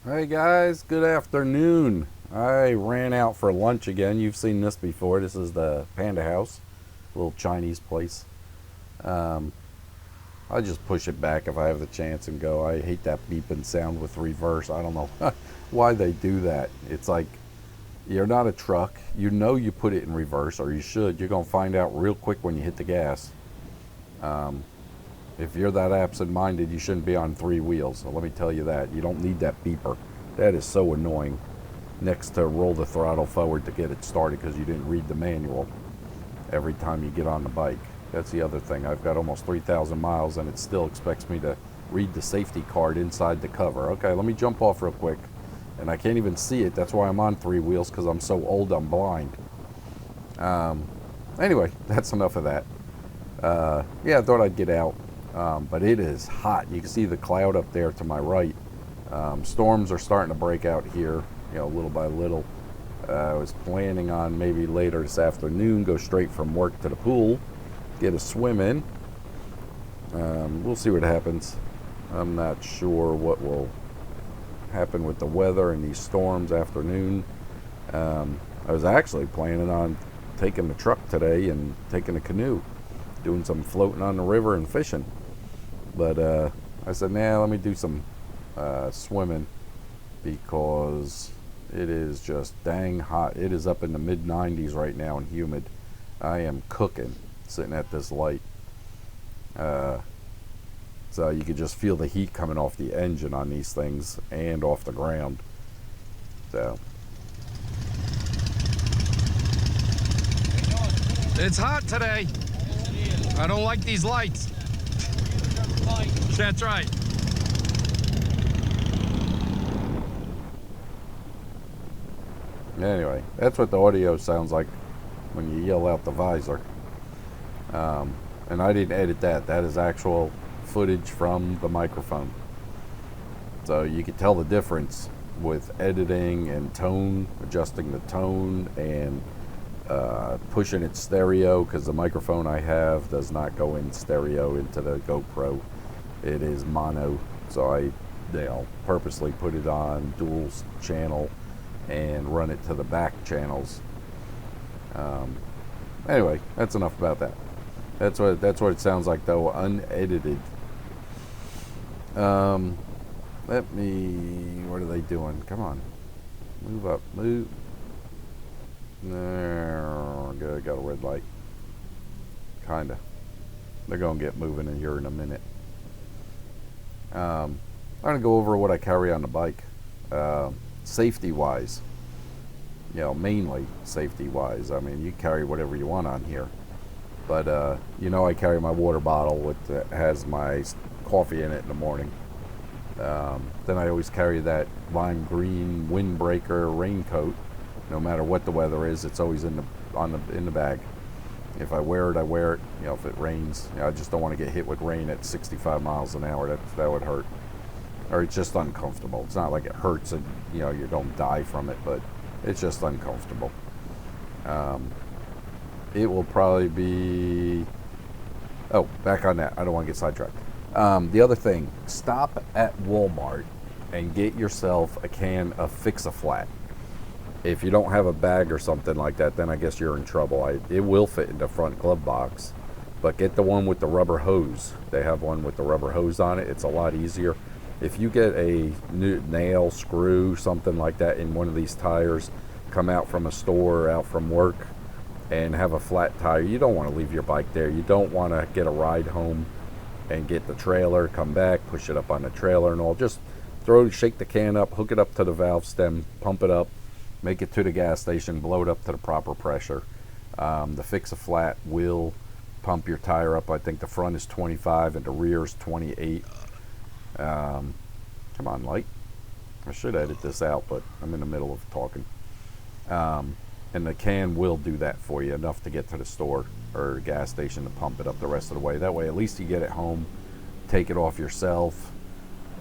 Hey guys, good afternoon. I ran out for lunch again. You've seen this before. This is the Panda House, little Chinese place. Um, I just push it back if I have the chance and go. I hate that beeping sound with reverse. I don't know why they do that. It's like you're not a truck. You know you put it in reverse, or you should. You're going to find out real quick when you hit the gas. Um, if you're that absent-minded, you shouldn't be on three wheels. So let me tell you that. You don't need that beeper. That is so annoying. Next to roll the throttle forward to get it started because you didn't read the manual every time you get on the bike. That's the other thing. I've got almost 3,000 miles and it still expects me to read the safety card inside the cover. Okay, let me jump off real quick. And I can't even see it. That's why I'm on three wheels, because I'm so old I'm blind. Um, anyway, that's enough of that. Yeah, I thought I'd get out. But it is hot. You can see the cloud up there to my right. Storms are starting to break out here, little by little. I was planning on maybe later this afternoon go straight from work to the pool, get a swim in. We'll see what happens. I'm not sure what will happen with the weather and these storms afternoon. I was actually planning on taking the truck today and taking a canoe, doing some floating on the river and fishing. But I said, nah, let me do some swimming because it is just dang hot. It is up in the mid 90s right now and humid. I am cooking sitting at this light. So you could just feel the heat coming off the engine on these things and off the ground. So it's hot today. I don't like these lights. That's right. anyway, that's what the audio sounds like when you yell out the visor. And I didn't edit that. That is actual footage from the microphone. So you could tell the difference with editing and tone, adjusting the tone, and pushing it stereo, because the microphone I have does not go in stereo into the GoPro. It is mono. So I purposely put it on dual channel and run it to the back channels. Anyway, that's enough about that. That's what it sounds like though, unedited. Let me. What are they doing? Come on, move up, move. There, good. Got a red light. Kinda. They're gonna get moving in here in a minute. I'm gonna go over what I carry on the bike, safety wise. Mainly safety wise. I mean, you carry whatever you want on here, but I carry my water bottle with has my coffee in it in the morning. Then I always carry that lime green windbreaker raincoat. No matter what the weather is, it's always in the bag. If I wear it, I wear it. If it rains, I just don't want to get hit with rain at 65 miles an hour. That would hurt, or it's just uncomfortable. It's not like it hurts and you don't die from it, but it's just uncomfortable. It will probably be. Oh, back on that. I don't want to get sidetracked. The other thing, stop at Walmart and get yourself a can of Fix-A-Flat. If you don't have a bag or something like that, then I guess you're in trouble. It will fit in the front glove box, but get the one with the rubber hose. They have one with the rubber hose on it. It's a lot easier. If you get a new nail, screw, something like that in one of these tires, come out from a store or out from work and have a flat tire, you don't want to leave your bike there. You don't want to get a ride home and get the trailer, come back, push it up on the trailer and all. Just shake the can up, hook it up to the valve stem, pump it up, make it to the gas station, blow it up to the proper pressure. The Fix-A-Flat will pump your tire up. I think the front is 25 and the rear is 28. Come on, light. I should edit this out, but I'm in the middle of talking. And the can will do that for you, enough to get to the store or gas station to pump it up the rest of the way. That way, at least you get it home, take it off yourself,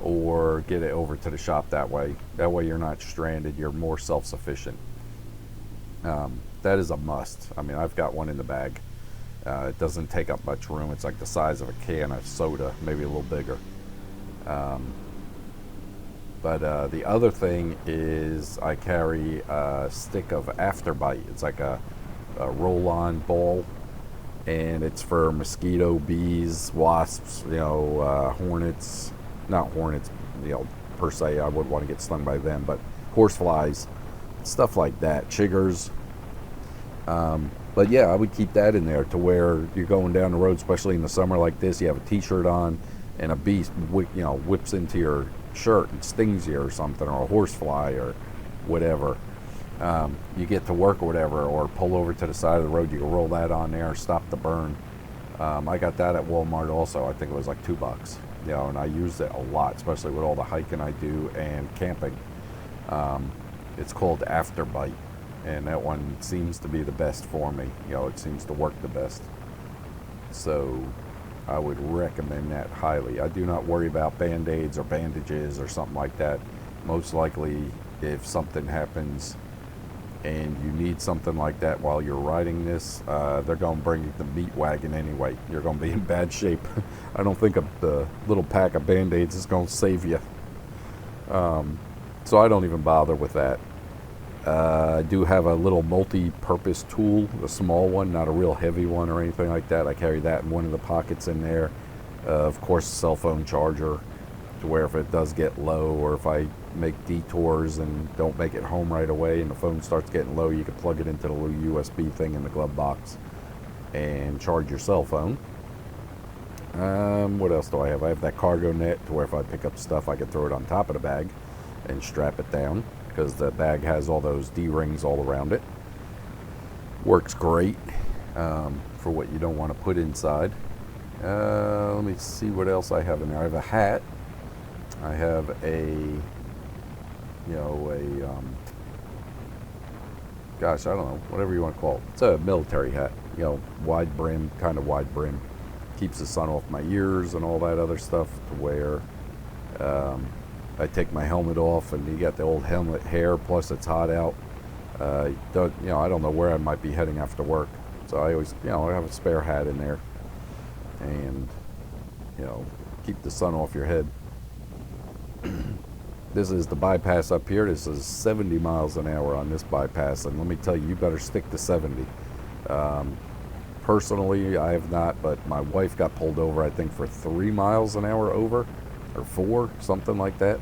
or get it over to the shop that way. That way you're not stranded, you're more self-sufficient. That is a must. I mean, I've got one in the bag. It doesn't take up much room. It's like the size of a can of soda, maybe a little bigger. But the other thing is I carry a stick of Afterbite. It's like a roll-on ball, and it's for mosquito, bees, wasps, hornets. Not hornets, per se. I wouldn't want to get stung by them, but horseflies, stuff like that, chiggers. But yeah, I would keep that in there to where you're going down the road, especially in the summer like this. You have a t-shirt on, and a bee, whips into your shirt and stings you or something, or a horsefly or whatever. You get to work or whatever, or pull over to the side of the road. You can roll that on there, stop the burn. I got that at Walmart also. I think it was like $2. And I use it a lot, especially with all the hiking I do and camping. It's called Afterbite, and that one seems to be the best for me. It seems to work the best. So I would recommend that highly. I do not worry about band-aids or bandages or something like that. Most likely, if something happens and you need something like that while you're riding this, they're going to bring the meat wagon anyway. You're going to be in bad shape. I don't think the little pack of band-aids is going to save you. So I don't even bother with that. I do have a little multi-purpose tool, a small one, not a real heavy one or anything like that. I carry that in one of the pockets in there. Of course, a cell phone charger, to where if it does get low, or if I make detours and don't make it home right away and the phone starts getting low, you can plug it into the little USB thing in the glove box and charge your cell phone. What else do I have? I have that cargo net to where if I pick up stuff, I can throw it on top of the bag and strap it down, because the bag has all those D-rings all around it. Works great for what you don't want to put inside. Let me see what else I have in there. I have a hat. I have gosh, I don't know, whatever you want to call it. It's a military hat, wide brim, kind of wide brim. Keeps the sun off my ears and all that other stuff, to where I take my helmet off, and you got the old helmet hair, plus it's hot out. I don't know where I might be heading after work, so I always, I have a spare hat in there, and keep the sun off your head. This is the bypass up here. This is 70 miles an hour on this bypass, and let me tell you, you better stick to 70. Personally, I have not, but my wife got pulled over, I think, for 3 miles an hour over, or 4, something like that.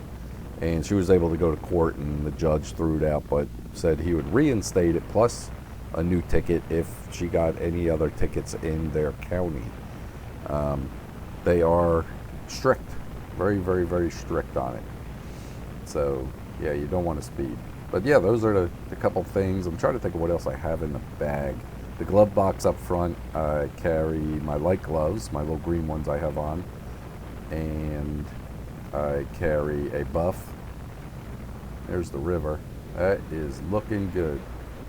And she was able to go to court, and the judge threw it out, but said he would reinstate it, plus a new ticket if she got any other tickets in their county. They are strict, very, very, very strict on it. So, yeah, you don't want to speed. But yeah, those are the couple things. I'm trying to think of what else I have in the bag. The glove box up front, I carry my light gloves, my little green ones I have on, and I carry a buff. There's the river. That is looking good.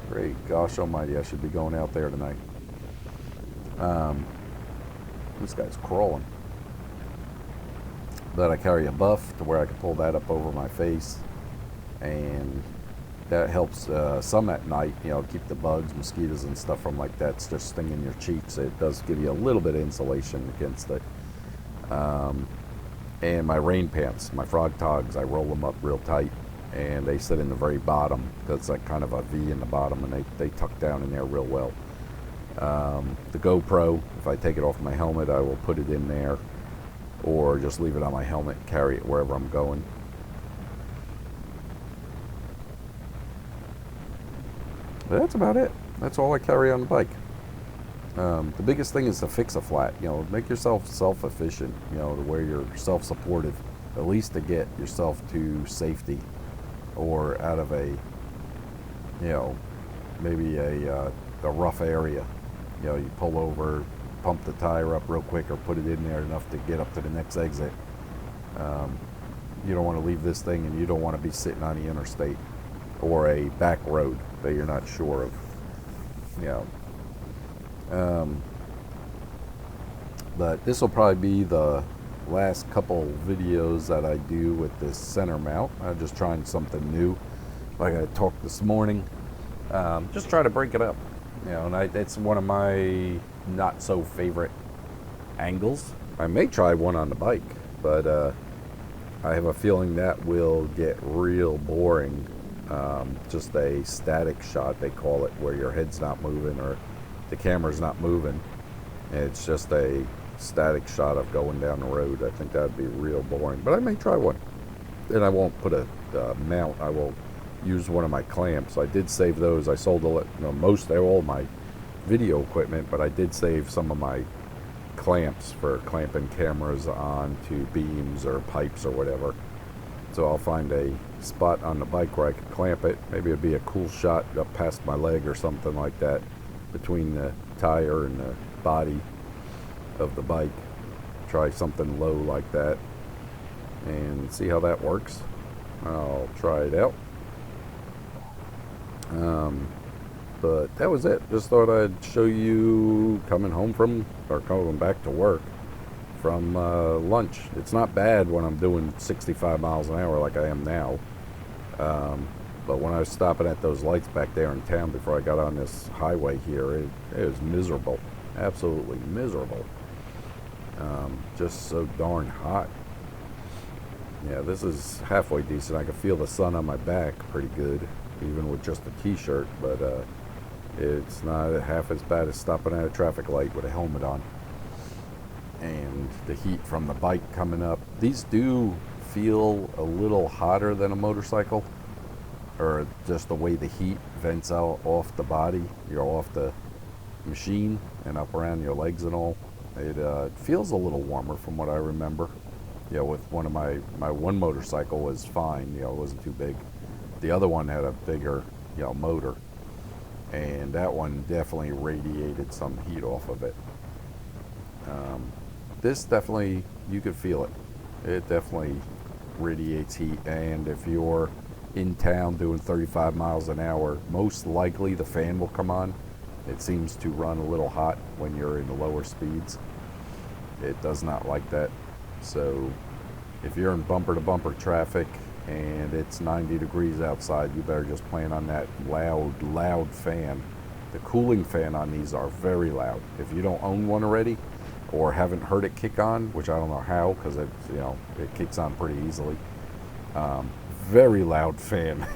Great gosh almighty, I should be going out there tonight. This guy's crawling. But I carry a buff to where I can pull that up over my face, and that helps some at night, keep the bugs, mosquitoes and stuff from like that's just stinging your cheeks. It does give you a little bit of insulation against it. And my rain pants, my frog togs, I roll them up real tight, and they sit in the very bottom, because it's like kind of a V in the bottom, and they tuck down in there real well. The GoPro, if I take it off my helmet, I will put it in there, or just leave it on my helmet and carry it wherever I'm going. But that's about it. That's all I carry on the bike. The biggest thing is to fix a flat. Make yourself self-efficient, to where you're self-supportive, at least to get yourself to safety, or out of a, maybe a rough area. You pull over, pump the tire up real quick, or put it in there enough to get up to the next exit. You don't want to leave this thing, and you don't want to be sitting on the interstate or a back road that you're not sure of. But this will probably be the last couple videos that I do with this center mount. I'm just trying something new, like I talked this morning. Just try to break it up, and it's one of my not so favorite angles. I may try one on the bike, but I have a feeling that will get real boring. Just a static shot, they call it, where your head's not moving or the camera's not moving. It's just a static shot of going down the road. I think that would be real boring, but I may try one. And I won't put a mount. I will use one of my clamps. I did save those. I sold all my video equipment, but I did save some of my clamps for clamping cameras onto beams or pipes or whatever. So I'll find a spot on the bike where I can clamp it. Maybe it'd be a cool shot up past my leg or something like that, between the tire and the body of the bike. Try something low like that and see how that works. I'll try it out. But that was it. Just thought I'd show you coming back to work from lunch. It's not bad when I'm doing 65 miles an hour like I am now. But when I was stopping at those lights back there in town before I got on this highway here, it was miserable. Absolutely miserable. Just so darn hot. Yeah, this is halfway decent. I can feel the sun on my back pretty good, even with just a t-shirt, but it's not half as bad as stopping at a traffic light with a helmet on. And the heat from the bike coming up. These do feel a little hotter than a motorcycle, or just the way the heat vents out off the body, off the machine and up around your legs and all. It feels a little warmer from what I remember. With one of my one motorcycle was fine. It wasn't too big. The other one had a bigger, motor, and that one definitely radiated some heat off of it. This definitely, you could feel it. It definitely radiates heat, and if you're in town doing 35 miles an hour, most likely the fan will come on. It seems to run a little hot when you're in the lower speeds. It does not like that. So if you're in bumper-to-bumper traffic and it's 90 degrees outside, you better just plan on that loud fan. The cooling fan on these are very loud. If you don't own one already or haven't heard it kick on, which I don't know how, because it kicks on pretty easily. Very loud fan.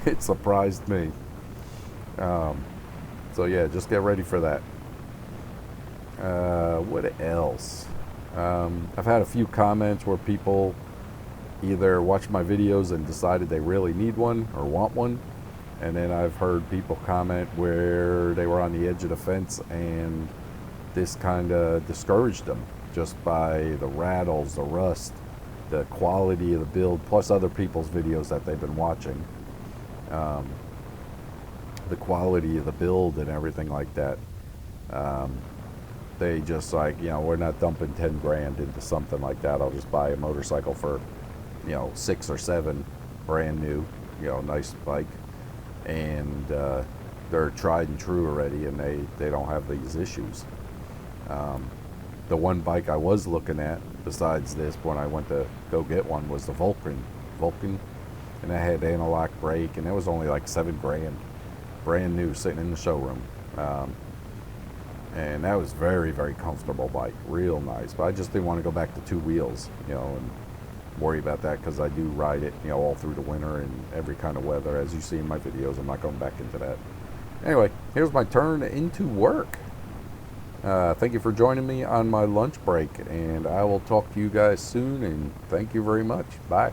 It surprised me. So yeah, just get ready for that. What else? I've had a few comments where people either watch my videos and decided they really need one or want one, and then I've heard people comment where they were on the edge of the fence and this kind of discouraged them just by the rattles, the rust, the quality of the build, plus other people's videos that they've been watching. The quality of the build and everything like that. They just we're not dumping 10 grand into something like that. I'll just buy a motorcycle for, 6 or 7 brand new, nice bike. And they're tried and true already, and they don't have these issues. The one bike I was looking at, besides this, when I went to go get one, was the Vulcan. And it had anti-lock brake, and it was only like 7 grand. Brand new, sitting in the showroom. And that was very, very comfortable bike, real nice. But I just didn't want to go back to 2 wheels, and worry about that, because I do ride it, all through the winter and every kind of weather. As you see in my videos, I'm not going back into that. Anyway, here's my turn into work. Thank you for joining me on my lunch break, and I will talk to you guys soon, and thank you very much. Bye.